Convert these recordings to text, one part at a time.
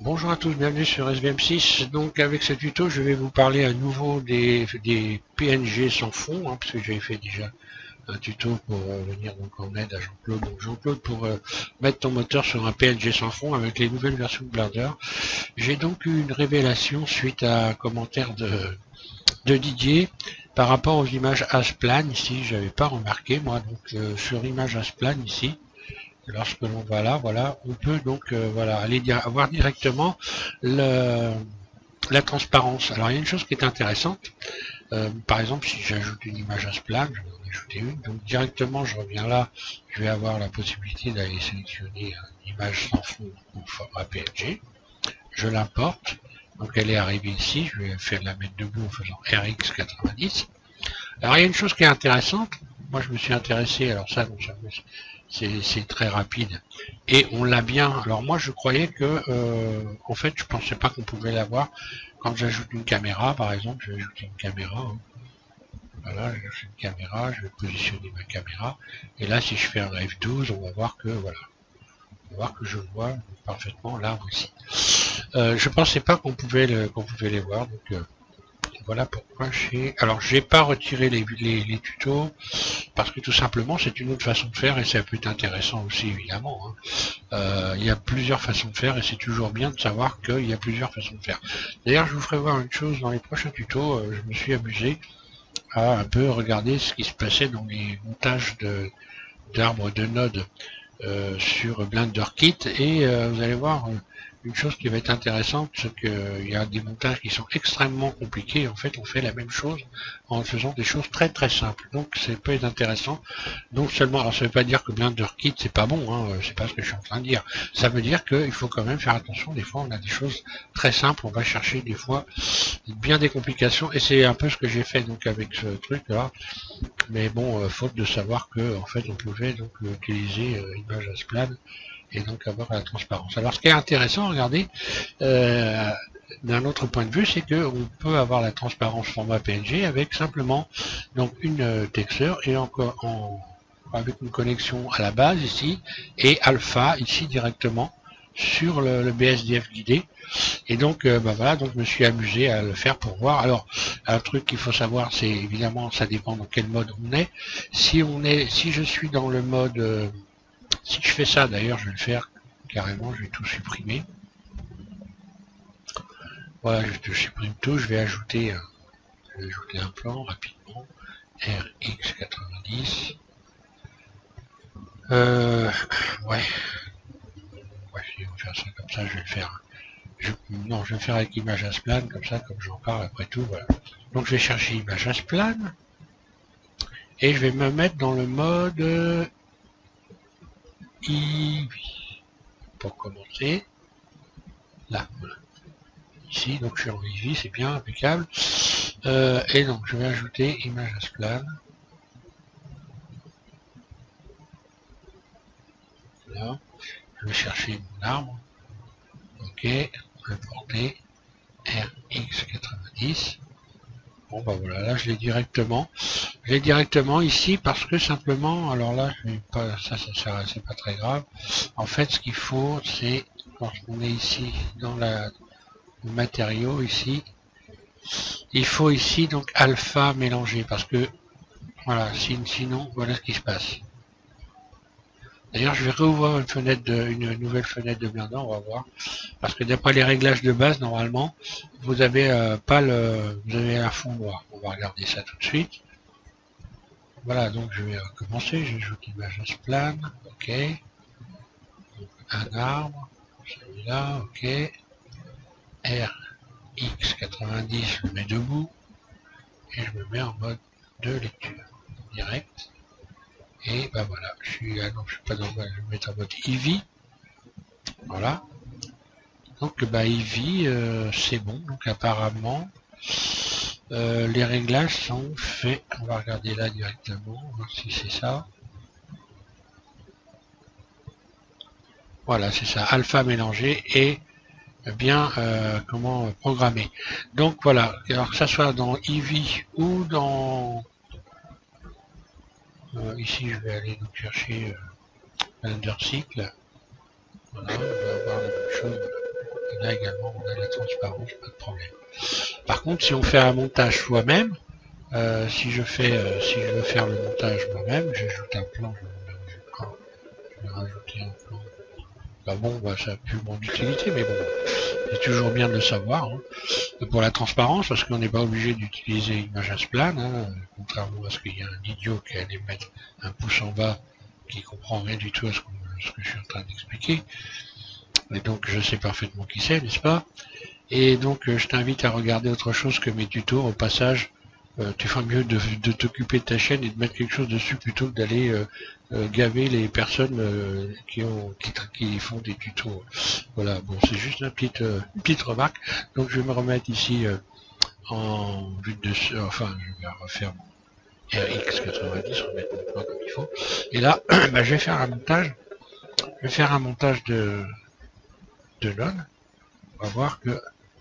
Bonjour à tous, bienvenue sur SVM6. Donc avec ce tuto, je vais vous parler à nouveau des PNG sans fond, parce que j'avais fait déjà un tuto pour venir donc en aide à Jean-Claude. Donc Jean-Claude, pour mettre ton moteur sur un PNG sans fond avec les nouvelles versions de Blender. J'ai donc eu une révélation suite à un commentaire de Didier par rapport aux images Asplan. Ici, j'avais pas remarqué moi, donc sur image Asplan ici. Lorsque l'on va là, voilà, on peut donc voilà aller avoir directement la transparence. Alors il y a une chose qui est intéressante. Par exemple, si j'ajoute une image à ce plan, je vais en ajouter une. Donc directement, je reviens là, je vais avoir la possibilité d'aller sélectionner une image sans fond au format PNG. Je l'importe. Donc elle est arrivée ici. Je vais faire la mettre debout en faisant RX90. Alors il y a une chose qui est intéressante. Moi, je me suis intéressé. Alors ça, c'est très rapide et on l'a bien. Alors moi je croyais que en fait je pensais pas qu'on pouvait l'avoir quand j'ajoute une caméra. Par exemple, je vais ajouter une caméra, voilà, j'ajoute une caméra, je vais positionner ma caméra et là si je fais un F12, on va voir que voilà, on va voir que je vois parfaitement l'arbre ici. Je pensais pas qu'on pouvait les voir, donc voilà pourquoi j'ai pas retiré les tutos, parce que tout simplement c'est une autre façon de faire et ça peut être intéressant aussi évidemment. Il y a plusieurs façons de faire et c'est toujours bien de savoir qu'il y a plusieurs façons de faire. D'ailleurs, je vous ferai voir une chose dans les prochains tutos. Je me suis amusé à un peu regarder ce qui se passait dans les montages d'arbres de nodes sur BlenderKit et vous allez voir une chose qui va être intéressante, c'est qu'il y a des montages qui sont extrêmement compliqués. En fait, on fait la même chose en faisant des choses très très simples. Donc, c'est peut être intéressant. Donc seulement, alors ça ne veut pas dire que BlenderKit c'est pas bon, c'est pas ce que je suis en train de dire. Ça veut dire qu'il faut quand même faire attention. Des fois, on a des choses très simples. On va chercher des fois bien des complications et c'est un peu ce que j'ai fait donc avec ce truc là. Mais bon, faute de savoir que en fait on pouvait donc utiliser image Asplan et donc avoir la transparence. Alors ce qui est intéressant, regardez, d'un autre point de vue, c'est qu'on peut avoir la transparence format PNG avec simplement donc une texture et encore avec une connexion à la base ici et alpha ici directement sur le BSDF guidé. Et donc voilà, donc je me suis amusé à le faire pour voir. Alors un truc qu'il faut savoir, c'est évidemment ça dépend dans quel mode on est. Si je suis dans le mode si je fais ça, d'ailleurs je vais le faire carrément, je vais tout supprimer. Voilà, je supprime tout, je vais ajouter un plan rapidement, RX90. Ouais, je vais faire ça comme ça, je vais le faire. Non, je vais le faire avec image Asplan, comme ça, comme j'en parle après tout, voilà. Donc je vais chercher image Asplan, et je vais me mettre dans le mode Eevee. Pour commencer, là, voilà. Ici, donc je suis en Eevee, c'est bien, impeccable. Et donc je vais ajouter image Asplan. Là, je vais chercher mon arbre. Ok, importer RX90. Bon bah voilà, là je l'ai directement. Je l'ai directement ici parce que simplement, alors là, je vais pas, c'est pas très grave. En fait, ce qu'il faut, c'est lorsqu'on est ici dans le matériau ici, il faut ici donc alpha mélanger parce que voilà, sinon voilà ce qui se passe. D'ailleurs, je vais rouvrir une nouvelle fenêtre de Blender, on va voir. Parce que d'après les réglages de base, normalement, vous avez vous avez un fond noir. On va regarder ça tout de suite. Voilà, donc je vais recommencer. J'ajoute l'image Asplan, ok. Donc, un arbre, celui-là, ok. RX90, je le mets debout. Et je me mets en mode de lecture direct. Et ben voilà, je suis pas dans le mode, je vais me mettre en mode Eevee. Voilà. Donc bah Eevee, c'est bon. Donc apparemment, les réglages sont faits. On va regarder là directement, voir si c'est ça. Voilà, c'est ça, alpha mélangé et bien comment programmer. Donc voilà, alors que ça soit dans Eevee ou dans ici je vais aller donc chercher Blender Cycle. Voilà, on va avoir la même chose Là également on a de la transparence, pas de problème. Par contre, si on fait un montage soi-même, si je veux faire le montage moi-même, j'ajoute un plan, je vais rajouter un plan. Bah bon, bah, ça n'a plus mon utilité, mais bon, c'est toujours bien de le savoir. Hein. Pour la transparence, parce qu'on n'est pas obligé d'utiliser Image Plan, hein, contrairement à ce qu'il y a un idiot qui allait mettre un pouce en bas, qui comprend rien du tout à ce que je suis en train d'expliquer. Et donc je sais parfaitement qui c'est, n'est-ce pas? Et donc je t'invite à regarder autre chose que mes tutos. Au passage, tu feras mieux de t'occuper de ta chaîne et de mettre quelque chose dessus plutôt que d'aller gaver les personnes qui font des tutos. Voilà, bon, c'est juste une petite remarque. Donc je vais me remettre ici en vue de enfin je vais refaire mon RX90, remettre mon plan comme il faut. Et là, bah, je vais faire un montage. Je vais faire un montage de none. On va voir que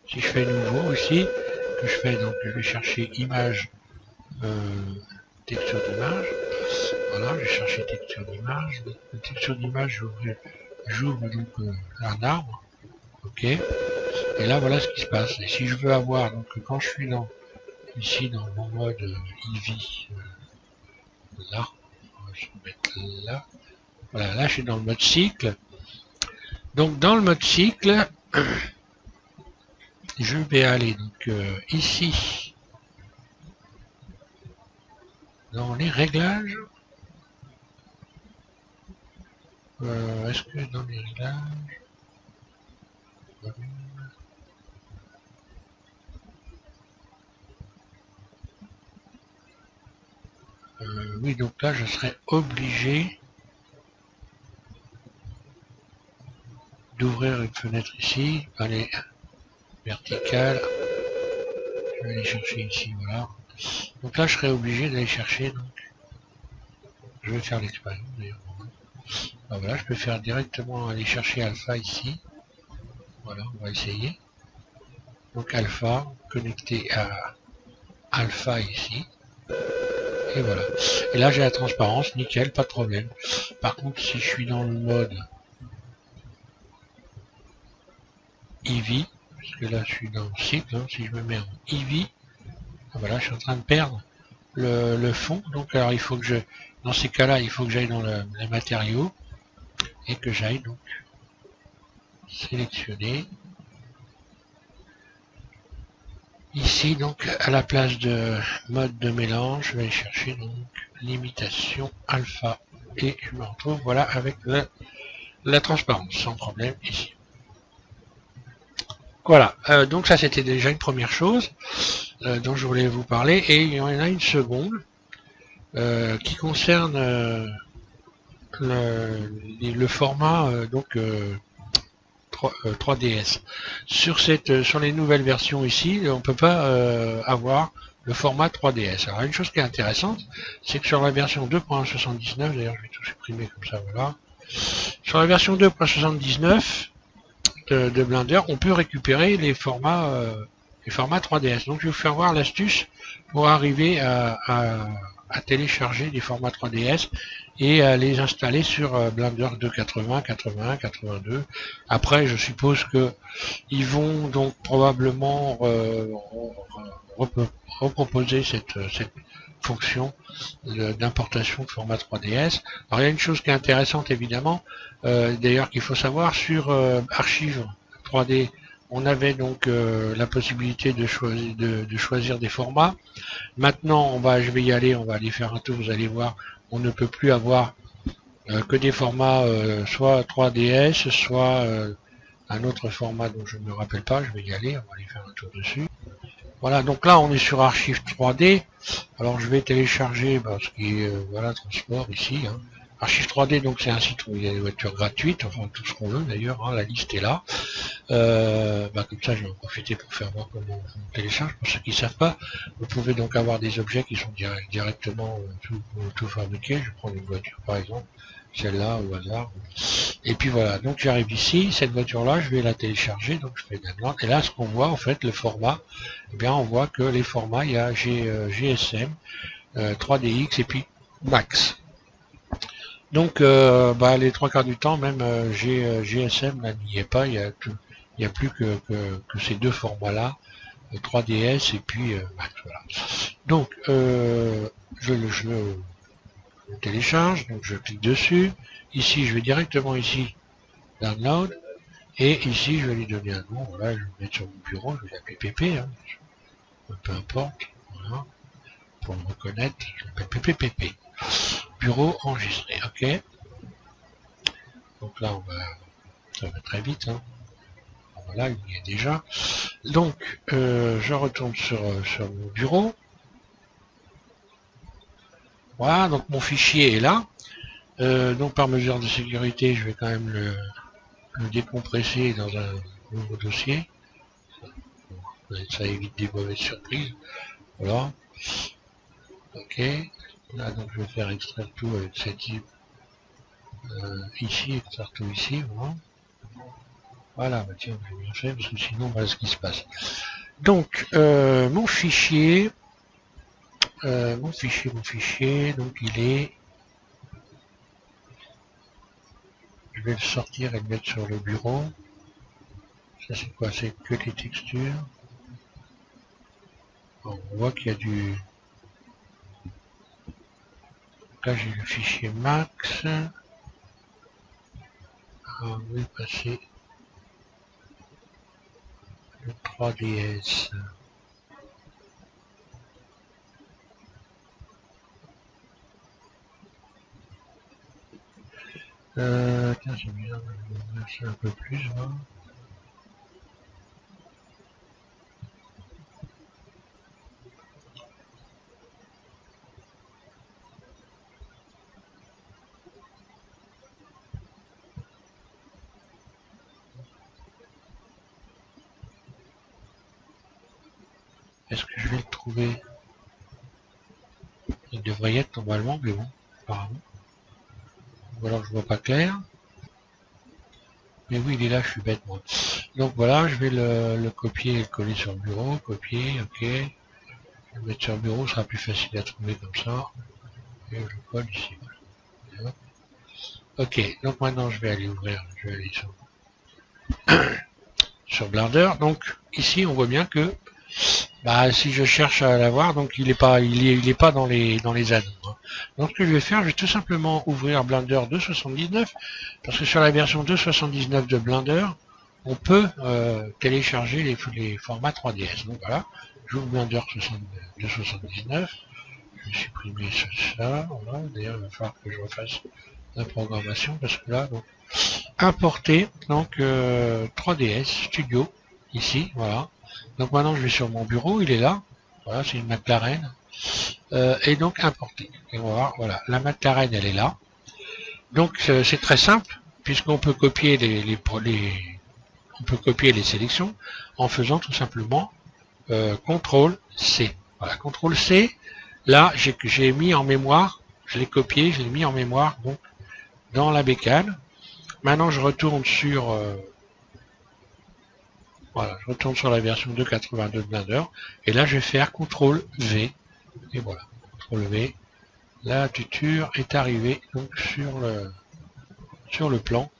si je fais nouveau ici, que je fais donc je vais chercher image, texture d'image. Voilà, je vais chercher texture d'image. Texture d'image, j'ouvre donc un arbre. Ok. Et là voilà ce qui se passe. Et si je veux avoir, donc quand je suis ici dans mon mode Eevee, là, je vais mettre là. Voilà, là je suis dans le mode cycle. Donc dans le mode cycle, je vais aller donc ici dans les réglages. Est-ce que dans les réglages, oui, donc là je serais obligé d'ouvrir une fenêtre ici, aller verticale, je vais aller chercher ici, voilà. Donc là je serais obligé d'aller chercher, donc je vais faire l'expérience d'ailleurs. Ah, voilà, je peux faire directement aller chercher alpha ici. Voilà, on va essayer. Donc alpha, connecté à alpha ici. Et voilà. Et là j'ai la transparence, nickel, pas de problème. Par contre, si je suis dans le mode Eevee, parce que là je suis dans le cycle, hein, si je me mets en Eevee, voilà, je suis en train de perdre le fond. Donc alors il faut que dans ces cas-là, il faut que j'aille dans les matériaux et que j'aille donc sélectionner ici donc à la place de mode de mélange, je vais chercher donc limitation alpha et je me retrouve voilà avec la transparence sans problème ici. Voilà, donc ça c'était déjà une première chose dont je voulais vous parler, et il y en a une seconde qui concerne le format donc 3DS. Sur les nouvelles versions ici, on peut pas avoir le format 3DS. Alors une chose qui est intéressante, c'est que sur la version 2.79, d'ailleurs je vais tout supprimer comme ça, voilà. Sur la version 2.79 de Blender, on peut récupérer les formats 3DS. Donc je vais vous faire voir l'astuce pour arriver à télécharger des formats 3DS et à les installer sur Blender 2.80, 81, 82. Après, je suppose que ils vont donc probablement reproposer cette fonction d'importation de format 3DS. Alors il y a une chose qui est intéressante évidemment, d'ailleurs qu'il faut savoir, sur Archive 3D, on avait donc la possibilité de choisir des formats. Maintenant, je vais y aller, on va aller faire un tour, vous allez voir, on ne peut plus avoir que des formats soit 3DS, soit un autre format dont je ne me rappelle pas, je vais y aller, on va aller faire un tour dessus. Voilà, donc là on est sur Archive 3D, alors je vais télécharger ce qui est, voilà, transport ici, hein. Archive 3D, donc c'est un site où il y a des voitures gratuites, enfin tout ce qu'on veut d'ailleurs, hein, la liste est là. Comme ça je vais en profiter pour faire voir comment on télécharge. Pour ceux qui ne savent pas, vous pouvez donc avoir des objets qui sont directement tout fabriqués. Je prends une voiture par exemple, celle-là au hasard. Et puis voilà, donc j'arrive ici, cette voiture-là, je vais la télécharger, donc je fais download. Et là, ce qu'on voit en fait, le format, eh bien on voit que les formats, il y a GSM, 3DX et puis Max. Donc les trois quarts du temps, même GSM n'y est pas, il y a Il n'y a plus que ces deux formats-là, 3DS et puis Max. Voilà. Donc, je le télécharge, donc je clique dessus. Ici, je vais directement ici, Download. Et ici, je vais lui donner un nom. Voilà, je vais le mettre sur mon bureau, je vais l'appeler PP. Hein. Peu importe. Voilà. Pour le reconnaître, je l'appelle PPPP. Bureau enregistré. OK. Donc là, ça va très vite. Hein. Voilà, il y est déjà. Donc, je retourne sur mon bureau. Voilà, donc mon fichier est là. Donc par mesure de sécurité, je vais quand même le décompresser dans un nouveau dossier. Ça évite des mauvaises surprises. Voilà. OK. Là, donc je vais faire extraire tout avec cette type. Ici, extraire tout ici. Voilà. Voilà, bah tiens, j'ai bien fait parce que sinon, voilà ce qui se passe. Donc, mon fichier, donc il est... Je vais le sortir et le mettre sur le bureau. Ça c'est quoi? C'est que les textures. Bon, on voit qu'il y a du... Là j'ai le fichier max. On va passer le 3DS. Tiens, c'est bizarre, je vais lâcher un peu plus, là. Est-ce que je vais le trouver? Il devrait y être normalement, mais bon, apparemment. Ou alors je vois pas clair. Mais oui, il est là, je suis bête moi. Donc voilà, je vais le copier et le coller sur le bureau. Copier, ok. Je vais le mettre sur le bureau, ce sera plus facile à trouver comme ça. Et je le colle ici. Voilà. Ok, donc maintenant je vais aller ouvrir, je vais aller sur Blender. Donc ici on voit bien que bah, si je cherche à l'avoir, donc il est pas dans les anneaux. Hein. Donc ce que je vais faire, je vais tout simplement ouvrir Blender 2.79 parce que sur la version 2.79 de Blender, on peut télécharger les formats 3DS. Donc voilà, j'ouvre Blender 2.79, je vais supprimer ça. Voilà. D'ailleurs, il va falloir que je refasse la programmation parce que là, donc importer donc 3DS Studio ici, voilà. Donc maintenant je vais sur mon bureau, il est là. Voilà, c'est une McLaren. Et donc importer. Et on va voir, voilà, la McLaren elle est là. Donc c'est très simple puisqu'on peut copier on peut copier les sélections en faisant tout simplement CTRL C. Voilà, CTRL C. Là j'ai mis en mémoire, je l'ai copié, je l'ai mis en mémoire donc dans la bécane. Maintenant je retourne sur voilà, je retourne sur la version 2.82 de Blender et là je vais faire CTRL V et voilà, CTRL V. La tuture est arrivée donc sur le plan,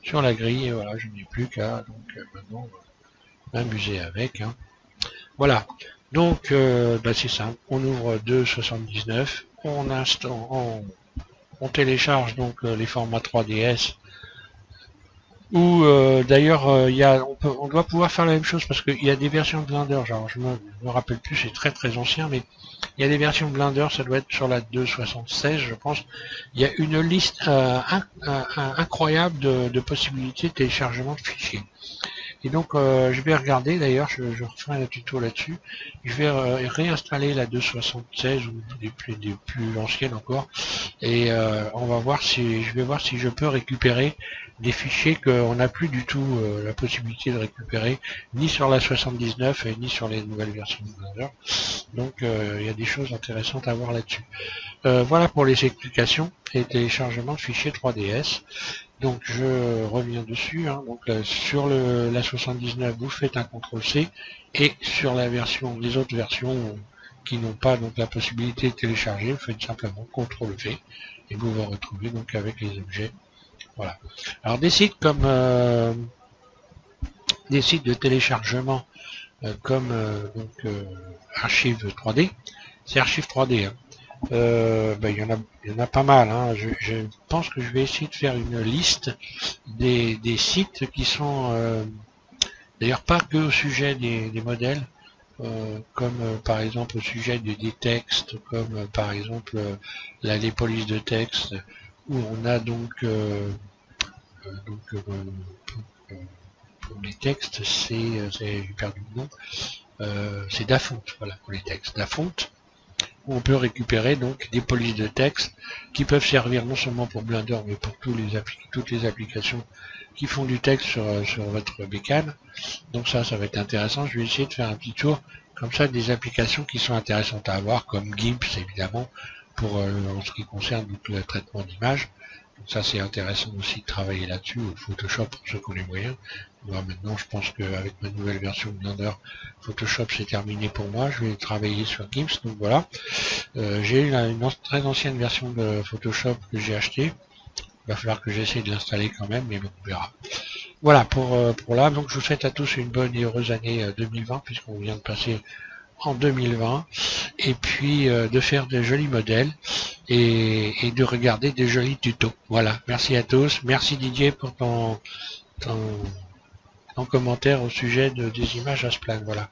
sur la grille et voilà, je n'ai plus qu'à donc maintenant m'amuser avec. Hein. Voilà, donc bah, c'est simple, on ouvre 2.79, on télécharge donc les formats 3DS. Ou d'ailleurs on doit pouvoir faire la même chose parce qu'il y a des versions de Blender, genre je me rappelle plus, c'est très très ancien, mais il y a des versions de Blender, ça doit être sur la 2.76 je pense. Il y a une liste incroyable de possibilités de téléchargement de fichiers. Et donc je vais regarder, d'ailleurs je referai un tuto là-dessus, je vais réinstaller la 2.76 ou des plus anciennes encore, et on va voir si je peux récupérer des fichiers qu'on n'a plus du tout la possibilité de récupérer, ni sur la 79 et ni sur les nouvelles versions de Blender. Donc il y a des choses intéressantes à voir là-dessus. Voilà pour les explications et téléchargement de fichiers 3DS. Donc je reviens dessus, hein. Donc sur la 79 vous faites un CTRL-C et sur les autres versions qui n'ont pas donc la possibilité de télécharger, vous faites simplement CTRL-V et vous vous retrouvez donc avec les objets. Voilà. Alors des sites comme des sites de téléchargement comme Archive 3D. C'est Archive 3D. Hein. Il y en a pas mal. Hein. Je pense que je vais essayer de faire une liste des sites qui sont d'ailleurs pas que au sujet des modèles, comme par exemple au sujet des textes, comme par exemple les polices de texte, où on a pour les textes, j'ai perdu le nom, c'est Dafont, voilà, pour les textes. Dafont, où on peut récupérer donc des polices de texte qui peuvent servir non seulement pour Blender, mais pour toutes les applications qui font du texte sur votre bécane. Donc ça va être intéressant. Je vais essayer de faire un petit tour comme ça des applications qui sont intéressantes à avoir, comme GIMP évidemment, pour en ce qui concerne le traitement d'images. Donc ça c'est intéressant aussi de travailler là-dessus, ou Photoshop pour ceux qui ont les moyens. Moi, maintenant je pense qu'avec ma nouvelle version de Blender, Photoshop c'est terminé pour moi, je vais travailler sur GIMP, donc voilà. J'ai une très ancienne version de Photoshop que j'ai acheté. Il va falloir que j'essaie de l'installer quand même, mais bon, on verra. Voilà pour là. Donc je vous souhaite à tous une bonne et heureuse année 2020, puisqu'on vient de passer en 2020, et puis de faire de jolis modèles et de regarder des jolis tutos. Voilà, merci à tous. Merci Didier pour ton commentaire au sujet des images à Spline. Voilà.